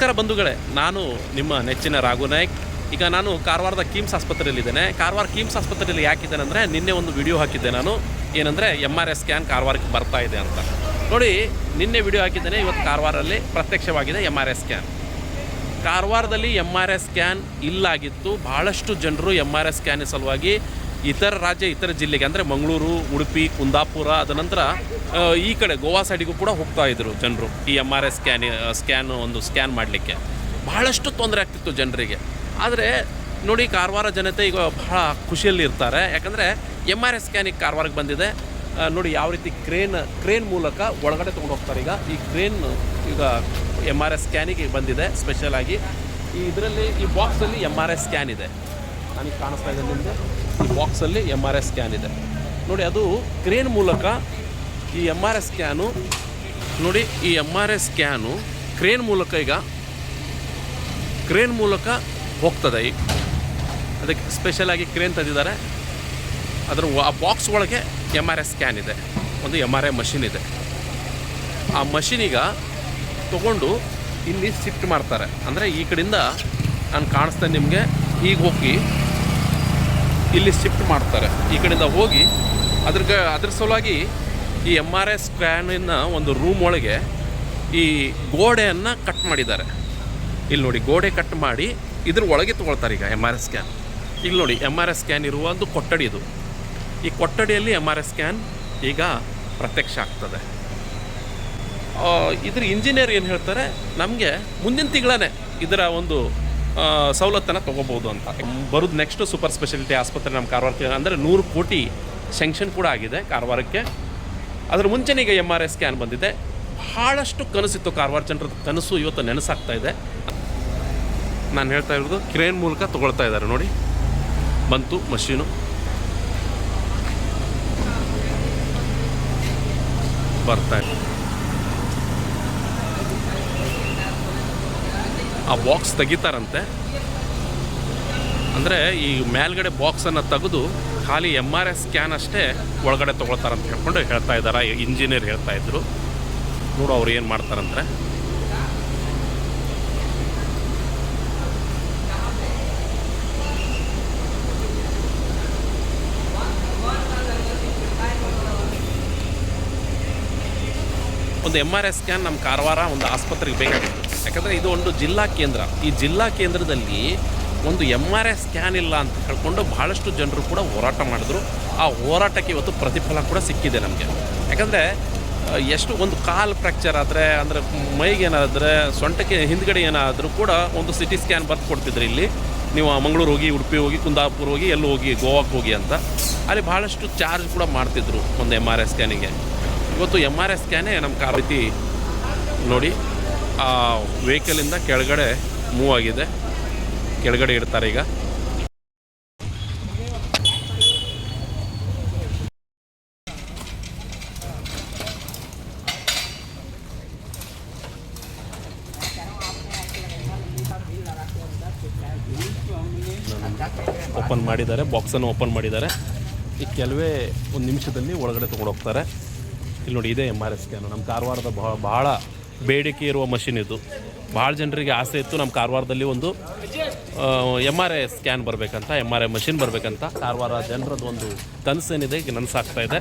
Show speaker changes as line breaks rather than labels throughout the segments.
ನಮಸ್ಕಾರ ಬಂಧುಗಳೇ, ನಾನು ನಿಮ್ಮ ನೆಚ್ಚಿನ ರಾಘು ನಾಯ್ಕ್. ಈಗ ನಾನು ಕಾರವಾರದ ಕಿಮ್ಸ್ ಆಸ್ಪತ್ರೆಯಲ್ಲಿದ್ದೇನೆ. ಕಾರವಾರ ಕಿಮ್ಸ್ ಆಸ್ಪತ್ರೆಯಲ್ಲಿ ಯಾಕಿದ್ದೇನೆ ಅಂದರೆ, ನಿನ್ನೆ ಒಂದು ವಿಡಿಯೋ ಹಾಕಿದ್ದೆ ನಾನು, ಏನಂದರೆ MRI ಸ್ಕ್ಯಾನ್ ಕಾರವಾರಕ್ಕೆ ಬರ್ತಾ ಇದೆ ಅಂತ. ನೋಡಿ, ನಿನ್ನೆ ವಿಡಿಯೋ ಹಾಕಿದ್ದೇನೆ, ಇವತ್ತು ಕಾರವಾರಲ್ಲಿ ಪ್ರತ್ಯಕ್ಷವಾಗಿದೆ MRI ಸ್ಕ್ಯಾನ್. ಕಾರವಾರದಲ್ಲಿ MRI ಸ್ಕ್ಯಾನ್ ಇಲ್ಲಾಗಿತ್ತು. ಭಾಳಷ್ಟು ಜನರು MRI ಸ್ಕ್ಯಾನ್ ಸಲುವಾಗಿ ಇತರ ರಾಜ್ಯ, ಇತರ ಜಿಲ್ಲೆಗೆ ಅಂದರೆ ಮಂಗಳೂರು, ಉಡುಪಿ, ಕುಂದಾಪುರ, ಅದ ನಂತರ ಈ ಕಡೆ ಗೋವಾ ಸೈಡಿಗೂ ಕೂಡ ಹೋಗ್ತಾಯಿದ್ರು ಜನರು ಈ MRI ಸ್ಕ್ಯಾನ್ ಮಾಡಲಿಕ್ಕೆ. ಬಹಳಷ್ಟು ತೊಂದರೆ ಆಗ್ತಿತ್ತು ಜನರಿಗೆ. ಆದರೆ ನೋಡಿ, ಕಾರವಾರ ಜನತೆ ಈಗ ಬಹಳ ಖುಷಿಯಲ್ಲಿ ಇರ್ತಾರೆ. ಯಾಕಂದರೆ MRI ಸ್ಕ್ಯಾನಿಗೆ ಕಾರವಾರಕ್ಕೆ ಬಂದಿದೆ. ನೋಡಿ ಯಾವ ರೀತಿ ಕ್ರೇನ್ ಮೂಲಕ ಒಳಗಡೆ ತೊಗೊಂಡು ಹೋಗ್ತಾರೆ. ಈ ಕ್ರೇನ್ ಈಗ MRI ಸ್ಕ್ಯಾನಿಗೆ ಬಂದಿದೆ ಸ್ಪೆಷಲಾಗಿ. ಇದರಲ್ಲಿ ಈ ಬಾಕ್ಸಲ್ಲಿ MRI ಸ್ಕ್ಯಾನ್ ಇದೆ. ನನಗೆ ಕಾಣಿಸ್ತಾ ಇದೆ ನಿಮಗೆ, ಈ ಬಾಕ್ಸಲ್ಲಿ MRI ಸ್ಕ್ಯಾನ್ ಇದೆ ನೋಡಿ. ಅದು ಕ್ರೇನ್ ಮೂಲಕ ಈ MRI ಸ್ಕ್ಯಾನು ನೋಡಿ, ಈ MRI ಸ್ಕ್ಯಾನು ಕ್ರೇನ್ ಮೂಲಕ ಹೋಗ್ತದೆ. ಅದಕ್ಕೆ ಸ್ಪೆಷಲಾಗಿ ಕ್ರೇನ್ ತಂದಿದ್ದಾರೆ. ಅದರ ಆ ಬಾಕ್ಸ್ ಒಳಗೆ MRI ಸ್ಕ್ಯಾನ್ ಇದೆ, ಒಂದು MRI ಮಷಿನ್ ಇದೆ. ಆ ಮಷಿನೀಗ ತೊಗೊಂಡು ಇಲ್ಲಿ ಶಿಫ್ಟ್ ಮಾಡ್ತಾರೆ. ಅಂದರೆ ಈ ಕಡೆಯಿಂದ ನಾನು ಕಾಣಿಸ್ತೇನೆ ನಿಮಗೆ, ಈಗ ಹೋಗಿ ಇಲ್ಲಿ ಶಿಫ್ಟ್ ಮಾಡ್ತಾರೆ. ಈ ಕಡೆಯಿಂದ ಹೋಗಿ ಅದ್ರ ಸಲುವಾಗಿ ಈ MRI ಸ್ಕ್ಯಾನಿನ ಒಂದು ರೂಮ್ ಒಳಗೆ ಈ ಗೋಡೆಯನ್ನು ಕಟ್ ಮಾಡಿದ್ದಾರೆ. ಇಲ್ಲಿ ನೋಡಿ, ಗೋಡೆ ಕಟ್ ಮಾಡಿ ಇದ್ರ ಒಳಗೆ ತೊಗೊಳ್ತಾರೆ ಈಗ MRI ಸ್ಕ್ಯಾನ್. ಇಲ್ಲಿ ನೋಡಿ, MRI ಸ್ಕ್ಯಾನ್ ಇರುವ ಒಂದು ಕೊಠಡಿ ಇದು. ಈ ಕೊಠಡಿಯಲ್ಲಿ MRI ಸ್ಕ್ಯಾನ್ ಈಗ ಪ್ರತ್ಯಕ್ಷ ಆಗ್ತದೆ. ಇದ್ರ ಇಂಜಿನಿಯರ್ ಏನು ಹೇಳ್ತಾರೆ, ನಮಗೆ ಮುಂದಿನ ತಿಂಗಳೇ ಇದರ ಒಂದು ಸವಲತ್ತನ್ನು ತೊಗೋಬೋದು ಅಂತ. ಬರೋದು ನೆಕ್ಸ್ಟು ಸೂಪರ್ ಸ್ಪೆಷಾಲಿಟಿ ಆಸ್ಪತ್ರೆ ನಮ್ಮ ಕಾರವಾರಕ್ಕೆ, ಅಂದರೆ 100 ಕೋಟಿ ಸ್ಯಾಂಕ್ಷನ್ ಕೂಡ ಆಗಿದೆ ಕಾರವಾರಕ್ಕೆ. ಅದರ ಮುಂಚೆನೇ ಈಗ MRI ಸ್ಕ್ಯಾನ್ ಬಂದಿದೆ. ಭಾಳಷ್ಟು ಕನಸಿತ್ತು ಕಾರವಾರ ಜನರ ಕನಸು ಇವತ್ತು ನೆನಸಾಗ್ತಾ ಇದೆ. ನಾನು ಹೇಳ್ತಾ ಇರೋದು ಕ್ರೇನ್ ಮೂಲಕ ತೊಗೊಳ್ತಾ ಇದ್ದಾರೆ ನೋಡಿ. ಬಂತು ಮಷೀನು, ಬರ್ತಾ ಇದೆ. ಆ ಬಾಕ್ಸ್ ತೆಗಿತಾರಂತೆ. ಅಂದರೆ ಈ ಮೇಲ್ಗಡೆ ಬಾಕ್ಸನ್ನು ತೆಗೆದು ಖಾಲಿ MRI ಸ್ಕ್ಯಾನ್ ಅಷ್ಟೇ ಒಳಗಡೆ ತೊಗೊಳ್ತಾರಂತ ಹೇಳ್ತಾ ಇದ್ದಾರೆ. ಇಂಜಿನಿಯರ್ ಹೇಳ್ತಾ ಇದ್ರು. ನೋಡು ಅವ್ರು ಏನು ಮಾಡ್ತಾರಂದ್ರೆ, ಒಂದು MRI ಸ್ಕ್ಯಾನ್ ನಮ್ಮ ಕಾರವಾರ ಒಂದು ಆಸ್ಪತ್ರೆಗೆ ಬೇಕಾಗಿತ್ತು. ಯಾಕಂದರೆ ಇದು ಒಂದು ಜಿಲ್ಲಾ ಕೇಂದ್ರ. ಈ ಜಿಲ್ಲಾ ಕೇಂದ್ರದಲ್ಲಿ ಒಂದು MRI ಸ್ಕ್ಯಾನ್ ಇಲ್ಲ ಅಂತ ಹೇಳ್ಕೊಂಡು ಭಾಳಷ್ಟು ಜನರು ಕೂಡ ಹೋರಾಟ ಮಾಡಿದ್ರು. ಆ ಹೋರಾಟಕ್ಕೆ ಇವತ್ತು ಪ್ರತಿಫಲ ಕೂಡ ಸಿಕ್ಕಿದೆ ನಮಗೆ. ಯಾಕಂದರೆ ಎಷ್ಟು ಒಂದು ಕಾಲು ಫ್ರ್ಯಾಕ್ಚರ್ ಆದರೆ, ಅಂದರೆ ಮೈಗೆ ಏನಾದರೆ, ಸೊಂಟಕ್ಕೆ ಹಿಂದ್ಗಡೆ ಏನಾದರೂ ಕೂಡ ಒಂದು CT ಸ್ಕ್ಯಾನ್ ಬರ್ದು ಕೊಡ್ತಿದ್ರು. ಇಲ್ಲಿ ನೀವು ಮಂಗಳೂರು ಹೋಗಿ, ಉಡುಪಿ ಹೋಗಿ, ಕುಂದಾಪುರ ಹೋಗಿ, ಎಲ್ಲೂ ಹೋಗಿ, ಗೋವಾಕ್ಕೆ ಹೋಗಿ ಅಂತ ಅಲ್ಲಿ ಭಾಳಷ್ಟು ಚಾರ್ಜ್ ಕೂಡ ಮಾಡ್ತಿದ್ರು ಒಂದು MRI ಸ್ಕ್ಯಾನಿಗೆ. ಇವತ್ತು MRI ಸ್ಕ್ಯಾನೇ ನಮ್ಮ ಕಾರ್ ರೀತಿ ನೋಡಿ, ಆ ವೆಹಿಕಲಿಂದ ಕೆಳಗಡೆ ಮೂವ್ ಆಗಿದೆ. ಕೆಳಗಡೆ ಇಡ್ತಾರೆ ಈಗ. ಓಪನ್ ಮಾಡಿದ್ದಾರೆ, ಬಾಕ್ಸನ್ನು ಓಪನ್ ಮಾಡಿದ್ದಾರೆ. ಈ ಕೆಲವೇ ಒಂದು ನಿಮಿಷದಲ್ಲಿ ಒಳಗಡೆ ತೊಗೊಂಡು ಹೋಗ್ತಾರೆ. ಇಲ್ಲಿ ನೋಡಿ, ಇದೇ MRI ಸ್ಕ್ಯಾನು. ನಮ್ಮ ಕಾರವಾರದ ಬಹಳ ಬೇಡಿಕೆ ಇರುವ ಮಷಿನ್ ಇದು. ಭಾಳ ಜನರಿಗೆ ಆಸೆ ಇತ್ತು ನಮ್ಮ ಕಾರವಾರದಲ್ಲಿ ಒಂದು MRI ಸ್ಕ್ಯಾನ್ ಬರಬೇಕಂತ, MRI ಮಷಿನ್ ಬರಬೇಕಂತ. ಕಾರವಾರ ಜನರದ್ದು ಒಂದು ಕನಸೇನಿದೆ, ಈಗ ನನಸಾಗ್ತಾ ಇದೆ.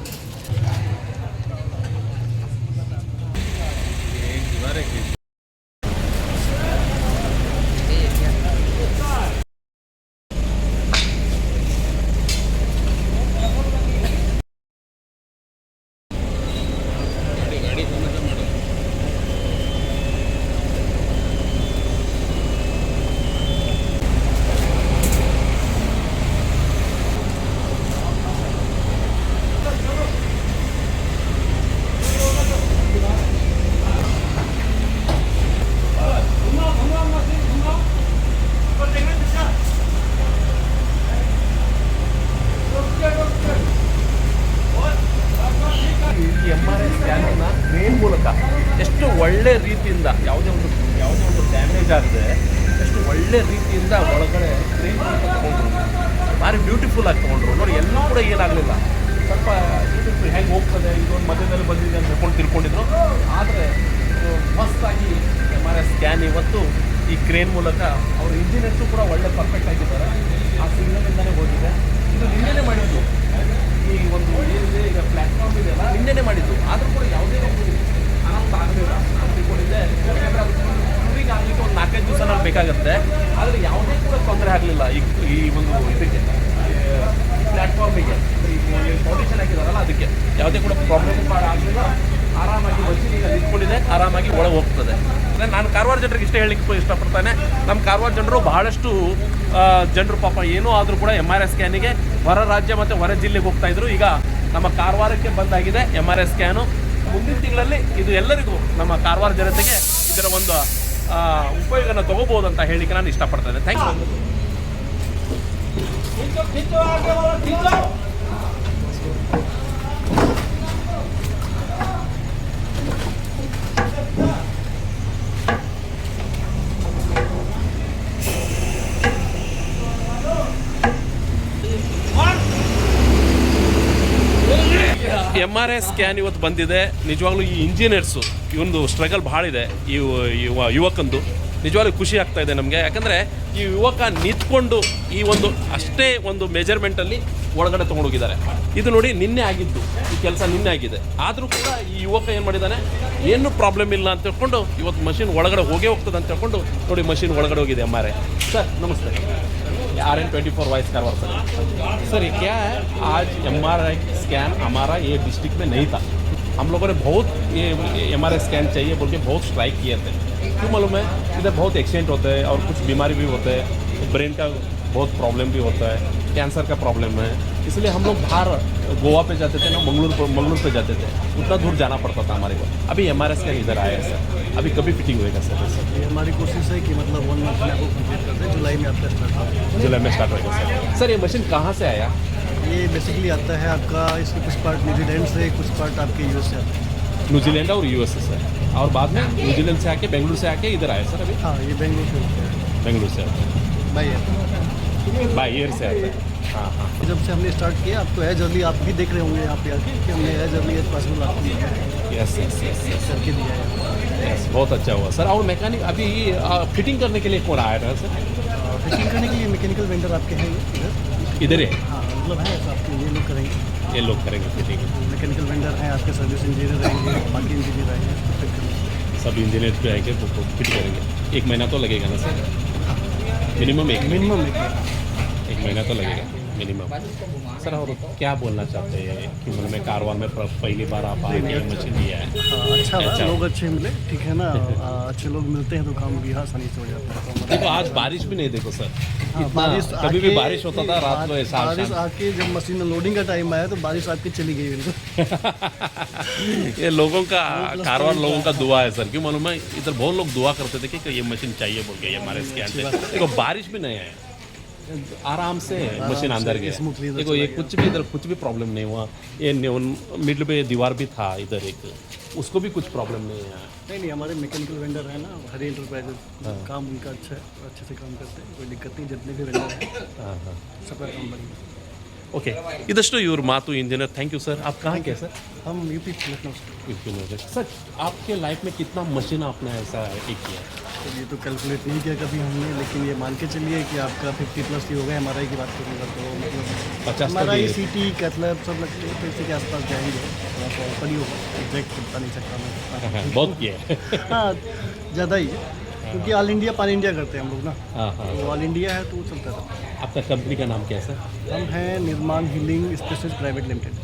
MRI ಸ್ಕ್ಯಾನನ್ನು ಕ್ರೇನ್ ಮೂಲಕ ಎಷ್ಟು ಒಳ್ಳೆ ರೀತಿಯಿಂದ, ಯಾವುದೇ ಒಂದು ಡ್ಯಾಮೇಜ್ ಆಗಿದೆ, ಎಷ್ಟು ಒಳ್ಳೆ ರೀತಿಯಿಂದ ಒಳಗಡೆ ಕ್ರೇನ್ ಮೂಲಕ ತೊಗೊಂಡ್ರು. ಭಾರಿ ಬ್ಯೂಟಿಫುಲ್ ಆಗಿ ತೊಗೊಂಡ್ರು ನೋಡಿ. ಎಲ್ಲೂ ಕೂಡ ಏನಾಗಲಿಲ್ಲ. ಸ್ವಲ್ಪ ಇದು ಹೆಂಗೆ ಹೋಗ್ತದೆ, ಇದೊಂದು ಮಧ್ಯದಲ್ಲಿ ಬಂದಿದೆ ಅಂತ ಹೇಳ್ಕೊಂಡು ತಿಳ್ಕೊಂಡಿದ್ರು. ಆದರೆ ಮಸ್ತಾಗಿ MRI ಸ್ಕ್ಯಾನ್ ಇವತ್ತು ಈ ಕ್ರೇನ್ ಮೂಲಕ ಅವ್ರ ಇಂಜಿನಿಯರ್ಸು ಕೂಡ ಒಳ್ಳೆ ಪರ್ಫೆಕ್ಟ್ ಆಗಿದ್ದಾರೆ. ಆ ಸಿಗ್ನಲಿಂದನೇ ಹೋಗಿದೆ. ಇದು ನಿನ್ನೆನೇ ಮಾಡಿದ್ದು, ಈ ಒಂದು ಏನಿದೆ ಈಗ ಪ್ಲ್ಯಾಟ್ಫಾರ್ಮ್ ಇದೆಯಲ್ಲ ನಿನ್ನೆನೇ ಮಾಡಿದ್ದು. ಆದರೂ ಕೂಡ ಯಾವುದೇ ಒಂದು ಅನಾಹುತ ಆಗಲಿಲ್ಲ ನಾನು ತಿಳ್ಕೊಂಡಿದ್ದೆ. ಯಾಕಂದರೆ ಅದು ಕ್ಯೂರಿಂಗ್ ಆಗಲಿಕ್ಕೆ ಒಂದು 4-5 ದಿವಸ ನಾವು ಬೇಕಾಗುತ್ತೆ. ಆದರೆ ಯಾವುದೇ ಕೂಡ ತೊಂದರೆ ಆಗಲಿಲ್ಲ ಈ ಒಂದು ಇದಕ್ಕೆ ಪ್ಲ್ಯಾಟ್ಫಾರ್ಮಿಗೆ ಈ ಫೌಂಡೇಶನ್ ಹಾಕಿದಾರಲ್ಲ ಅದಕ್ಕೆ ಯಾವುದೇ ಕೂಡ ಪ್ರಾಬ್ಲಮ್ ಆಗಲಿಲ್ಲ. ಆರಾಮಾಗಿ ಮಷೀನ್ ಈಗ ನಿಂತ್ಕೊಂಡಿದೆ, ಆರಾಮಾಗಿ ಒಳಗೆ ಹೋಗ್ತದೆ. ನಾನು ಕಾರವಾರ ಜನರಿಗೆ ಇಷ್ಟೇ ಹೇಳಲಿಕ್ಕೆ ಇಷ್ಟಪಡ್ತಾನೆ. ನಮ್ಮ ಕಾರವಾರ ಜನರು ಬಹಳಷ್ಟು ಜನರು ಪಾಪ ಏನೂ ಆದರೂ ಕೂಡ MRI ಸ್ಕ್ಯಾನಿಗೆ ಹೊರ ರಾಜ್ಯ ಮತ್ತು ಹೊರ ಜಿಲ್ಲೆಗೆ ಹೋಗ್ತಾಯಿದ್ರು. ಈಗ ನಮ್ಮ ಕಾರವಾರಕ್ಕೆ ಬಂದಾಗಿದೆ MRI ಸ್ಕ್ಯಾನು. ಮುಂದಿನ ತಿಂಗಳಲ್ಲಿ ಇದು ಎಲ್ಲರಿಗೂ ನಮ್ಮ ಕಾರವಾರ ಜನತೆಗೆ ಇದರ ಒಂದು ಉಪಯೋಗನ ತೊಗೋಬೋದು ಅಂತ ಹೇಳಲಿಕ್ಕೆ ನಾನು ಇಷ್ಟಪಡ್ತೇನೆ. Thank you. MRI ಸ್ಕ್ಯಾನ್ ಇವತ್ತು ಬಂದಿದೆ. ನಿಜವಾಗ್ಲೂ ಈ ಇಂಜಿನಿಯರ್ಸು ಇವೊಂದು ಸ್ಟ್ರಗಲ್ ಭಾಳ ಇದೆ. ಈ ಯುವಕಂದು ನಿಜವಾಗ್ಲೂ ಖುಷಿ ಆಗ್ತಾ ಇದೆ ನಮಗೆ. ಯಾಕಂದರೆ ಈ ಯುವಕ ನಿಂತ್ಕೊಂಡು ಈ ಒಂದು ಅಷ್ಟೇ ಒಂದು ಮೆಜರ್ಮೆಂಟಲ್ಲಿ ಒಳಗಡೆ ತೊಗೊಂಡೋಗಿದ್ದಾರೆ. ಇದು ನೋಡಿ ನಿನ್ನೆ ಆಗಿದ್ದು, ಈ ಕೆಲಸ ನಿನ್ನೆ ಆಗಿದೆ. ಆದರೂ ಕೂಡ ಈ ಯುವಕ ಏನು ಮಾಡಿದ್ದಾನೆ, ಏನೂ ಪ್ರಾಬ್ಲಮ್ ಇಲ್ಲ ಅಂತ ಹೇಳ್ಕೊಂಡು ಇವತ್ತು ಮಷಿನ್ ಒಳಗಡೆ ಹೋಗೇ ಹೋಗ್ತದೆ ಅಂತ ಹೇಳ್ಕೊಂಡು ನೋಡಿ ಮಷಿನ್ ಒಳಗಡೆ ಹೋಗಿದೆ MRI. ಸರ್ नमस्ते, RN24 वॉइस कारवार सर ये क्या है, आज MRI स्कैन हमारा ये डिस्ट्रिक्ट में नहीं था. हम लोगों ने बहुत ये MRI स्कैन चाहिए बोल के बहुत स्ट्राइक किए थे. क्यों मालूम है, इधर बहुत एक्सीडेंट होते हैं और कुछ बीमारी भी होते हैं, ब्रेन का बहुत प्रॉब्लम भी होता है, कैंसर का प्रॉब्लम है. इसलिए हम लोग बाहर गोवा पे जाते थे ना, मंगलूर पे जाते थे. उतना दूर जाना पड़ता था हमारे को. अभी MRI स्कैन इधर आया है सर. अभी कभी फिटिंग होएगा सर?
ये हमारी कोशिश है कि मतलब 1 मंथ में आपको कंप्लीट कर दें. जुलाई में आपका स्टार्ट होगा.
जुलाई में स्टार्ट होएगा सर. सर ये मशीन कहाँ से आया?
ये बेसिकली आता है आपका, इसके कुछ पार्ट न्यूजीलैंड से, कुछ पार्ट आपके US से आते हैं.
न्यूजीलैंड और US से सर. और बाद में न्यूजीलैंड से आके बेंगलुरु से आके इधर आया सर. अभी
हाँ, ये बेंगलुरु से होता है.
बेंगलुरु से आता है, बाई एयर से आता है. हाँ हाँ.
जब से हमने स्टार्ट किया, आप तो एज अर्ली आप भी देख रहे होंगे यहाँ पे आके कि हमने एज अर्ली एज पॉसिबल आपको
यस यस यस यस
करके दिया है.
यस, बहुत अच्छा हुआ सर. और मैकेनिक अभी फिटिंग करने के लिए कौन आया था सर?
फिटिंग करने के लिए मैकेनिकल वेंडर आपके हैं
इधर है?
हाँ, मतलब है आपके, ये लोग करेंगे.
ये लोग करेंगे फिटिंग.
मैकेनिकल वेंडर हैं आपके, सर्विस इंजीनियर रहेंगे, बाकी इंजीनियर रहेंगे.
सब इंजीनियर पे आएंगे तो फिट करेंगे. 1 महीना तो लगेगा ना सर? मिनिमम एक महीना तो लगेगा मिनिमम. सर और क्या बोलना चाहते हैं कि मतलब मैं कारवार में पहली बार आप आए हैं, मशीन लिया है?
अच्छा, लोग अच्छे मिले, ठीक है ना. अच्छे लोग मिलते हैं तो काम भी आसानी से हो जाता है.
देखो आज बारिश भी नहीं, देखो सर
बारिश
कभी भी बारिश होता था रात को ऐसा.
बारिश आके जब मशीन में लोडिंग का टाइम आया तो बारिश आपकी चली गई बिल्कुल.
ये लोगों का, कारवार लोगों का दुआ है सर. क्यों मालूम है, इधर बहुत लोग दुआ करते थे कि ये मशीन चाहिए बोल के हमारे स्कैन पे. देखो बारिश भी नहीं है, आराम से मशीन अंदर गया. देखो ये कुछ भी इधर कुछ भी प्रॉब्लम नहीं हुआ. ये मिडल पे दीवार भी था इधर एक, उसको भी कुछ प्रॉब्लम नहीं है.
नहीं, हमारे मैकेनिकल वेंडर है ना, हरी एंटरप्राइजेज, काम उनका अच्छा है, अच्छे से काम करते हैं, कोई दिक्कत नहीं. जितने भी वेंडर हैं सबका काम बढ़िया.
ओके, ಇದಷ್ಟು ಇವ್ರ ಮಾತು इंजीनियर. Thank you sir. आप कहाँ के सर?
हम यूपी लखनऊ से.
सर आपके लाइफ में कितना मशीन आपने ऐसा एक किया?
तो ये तो कैलकुलेट नहीं किया कभी हमने, लेकिन ये मान के चलिए कि आपका 50+ ही हो गया. MRI की बात करूँगा तो मतलब
50
MRI, CT, कैथलैब सब लगते हैं, 50 के आसपास जाएंगे. थोड़ा ऊपर ही होगा, एग्जैक्ट बता नहीं सकता मैं.
बहुत किया है.
हाँ, ज़्यादा ही है क्योंकि ऑल इंडिया पान इंडिया करते हैं हम लोग ना.
हाँ हाँ.
तो ऑल इंडिया है तो वो चलता रहता है.
आपका कंपनी का नाम क्या है सर?
हम हैं निर्माण हीलिंग स्पेशलिस्ट प्राइवेट लिमिटेड.